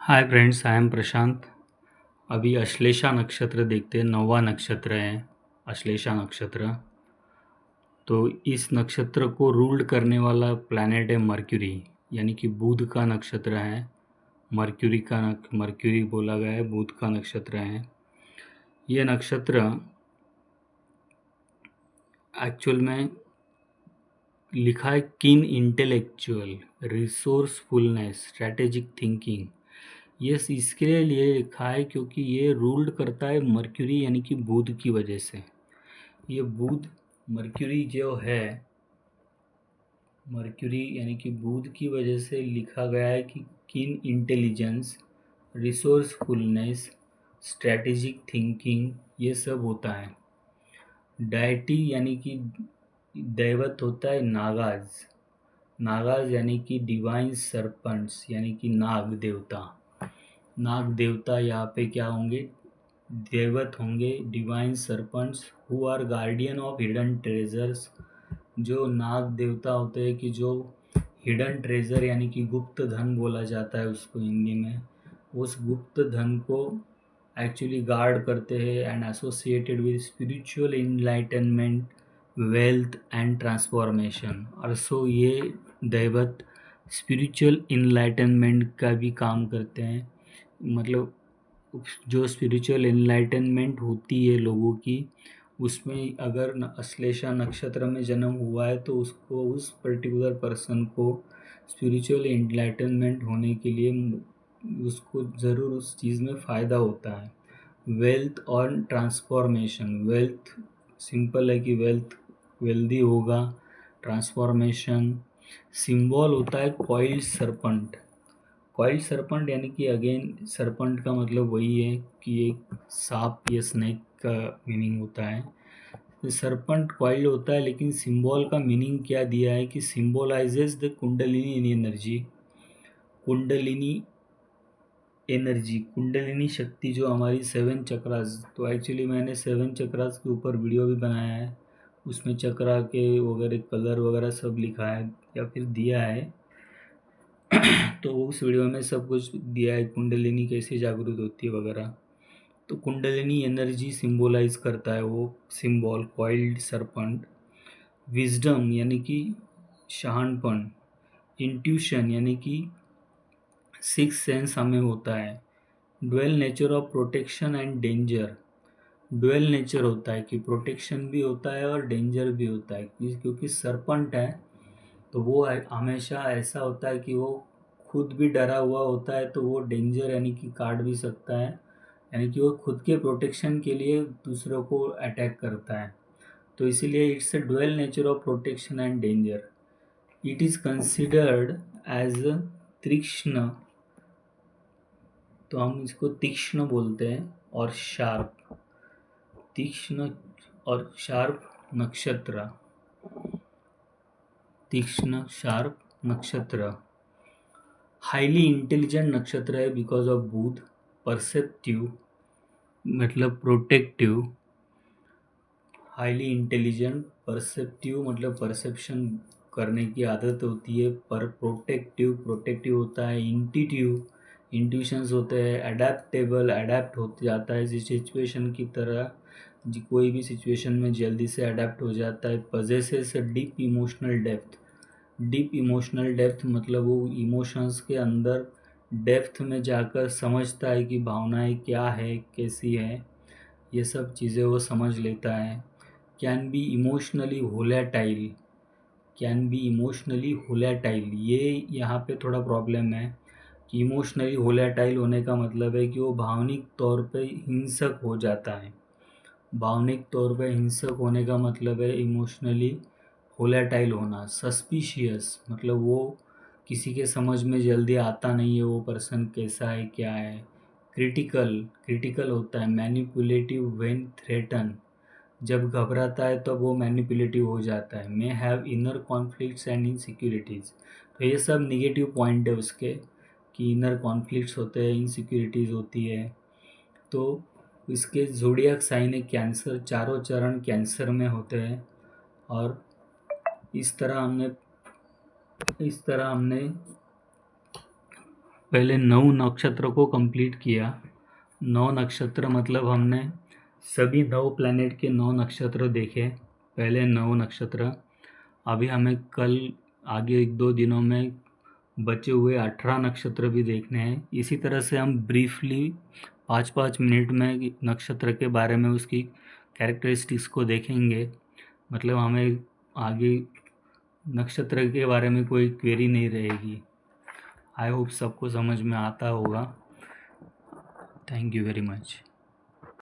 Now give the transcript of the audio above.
Hi friends, I am प्रशांत। अभी अश्लेषा नक्षत्र देखते हैं। 9वां नक्षत्र है अश्लेषा नक्षत्र। तो इस नक्षत्र को रूल्ड करने वाला प्लैनेट है मर्क्यूरी, यानी कि बुध का नक्षत्र है। मर्क्यूरी बोला गया है, बुध का नक्षत्र है। ये नक्षत्र एक्चुअल में लिखा है कीन इंटेलेक्चुअल, रिसोर्सफुलनेस, स्ट्रैटेजिक थिंकिंग। ये इसके लिए लिखा है क्योंकि ये रूल्ड करता है मर्क्यूरी यानी कि बुध की वजह से। ये बुध मर्क्यूरी जो है, मर्क्यूरी यानी कि बुध की वजह से लिखा गया है कि कीन इंटेलिजेंस, रिसोर्सफुलनेस, स्ट्रैटेजिक थिंकिंग, ये सब होता है। डायटी यानी कि दैवत होता है नागाज। नागाज यानी कि डिवाइन सरपंट्स, यानी कि नाग देवता। नाग देवता यहाँ पे क्या होंगे? देवत होंगे, divine serpents who are guardian of hidden treasures. जो नाग देवता होते हैं कि जो हिडन ट्रेजर यानी कि गुप्त धन बोला जाता है उसको हिंदी में, उस गुप्त धन को एक्चुअली गार्ड करते हैं and associated with spiritual enlightenment, wealth and transformation. और सो ये दैवत स्पिरिचुअल इनलाइटनमेंट का भी काम करते हैं। मतलब जो स्पिरिचुअल इनलाइटनमेंट होती है लोगों की, उसमें अगर अश्लेषा नक्षत्र में जन्म हुआ है तो उसको, उस पर्टिकुलर पर्सन को स्पिरिचुअल इनलाइटनमेंट होने के लिए उसको ज़रूर उस चीज़ में फ़ायदा होता है। वेल्थ और ट्रांसफॉर्मेशन, वेल्थ सिंपल है कि वेल्दी होगा। ट्रांसफॉर्मेशन सिंबल होता है कॉइल्ड सरपंट। कॉइल्ड सरपंट यानी कि अगेन सरपंट का मतलब वही है कि एक सांप या स्नेक का मीनिंग होता है। तो सरपंट कॉइल्ड होता है, लेकिन सिंबल का मीनिंग क्या दिया है कि symbolises the kundalini energy. Kundalini energy, kundalini शक्ति जो हमारी 7 चक्रास। तो एक्चुअली मैंने 7 चक्रास के ऊपर वीडियो भी बनाया है, उसमें चक्रा के वगैरह कलर वगैरह सब लिखा है या फिर दिया है। तो उस वीडियो में सब कुछ दिया है, कुंडलिनी कैसे जागृत होती है वगैरह। तो कुंडलिनी एनर्जी सिंबलाइज करता है वो सिंबल कॉइल्ड सरपंट। विजडम यानी कि शहानपन। इंट्यूशन यानी कि सिक्स सेंस हमें होता है। Dual nature of protection and danger. Dual nature होता है कि प्रोटेक्शन भी होता है और डेंजर भी होता है, क्योंकि सरपंट है तो वो हमेशा ऐसा होता है कि वो खुद भी डरा हुआ होता है, तो वो डेंजर यानी कि काट भी सकता है, यानी कि वो खुद के प्रोटेक्शन के लिए दूसरों को अटैक करता है। तो इसीलिए it's a dual nature of protection and danger. It is considered as तीक्ष्ण, तो हम इसको तीक्ष्ण बोलते हैं, और शार्प। तीक्ष्ण और शार्प नक्षत्र, तीक्ष्ण शार्प नक्षत्र। हाईली इंटेलिजेंट नक्षत्र है बिकॉज ऑफ बुध। परसेप्टिव मतलब प्रोटेक्टिव। हाईली इंटेलिजेंट, परसेप्टिव मतलब परसेप्शन करने की आदत होती है। पर प्रोटेक्टिव होता है। इंट्यूटिव, इंट्यूशंस होते हैं। अडेप्टेबल, अडेप्ट हो जाता है सिचुएशन की तरह, कोई भी सिचुएशन में जल्दी से अडेप्ट हो जाता है। Possesses deep emotional depth. Deep emotional depth मतलब वो इमोशंस के अंदर डेप्थ में जाकर समझता है कि भावनाएं क्या है, कैसी है, ये सब चीज़ें वो समझ लेता है। Can be emotionally volatile. Can be emotionally volatile, ये यहाँ पे थोड़ा प्रॉब्लम है कि इमोशनली वोलेटाइल होने का मतलब है कि वो भावनिक तौर पे हिंसक हो जाता है। भावनिक तौर पे हिंसक होने का मतलब है इमोशनली वोलेटाइल होना। सस्पिशियस मतलब वो किसी के समझ में जल्दी आता नहीं है वो पर्सन कैसा है, क्या है। क्रिटिकल होता है। मैनिपुलेटिव व्हेन थ्रेटन, जब घबराता है तो वो मैनिपुलेटिव हो जाता है। May have inner conflicts and insecurities, तो ये सब निगेटिव पॉइंट है उसके, कि इनर कॉन्फ्लिक्ट्स होते हैं, इनसिक्योरिटीज़ होती है। तो इसके ज़ोडिएक साइन है कैंसर, चारों चरण कैंसर में होते हैं। और इस तरह हमने पहले 9 नक्षत्र को कंप्लीट किया। 9 नक्षत्र मतलब हमने सभी 9 प्लैनेट के 9 नक्षत्र देखे, पहले 9 नक्षत्र। अभी हमें कल आगे 1-2 दिनों में बचे हुए 18 नक्षत्र भी देखने हैं। इसी तरह से हम ब्रीफली 5-5 मिनट में नक्षत्र के बारे में उसकी कैरेक्टरिस्टिक्स को देखेंगे। मतलब हमें आगे नक्षत्र के बारे में कोई क्वेरी नहीं रहेगी। आई होप सबको समझ में आता होगा। Thank you very much.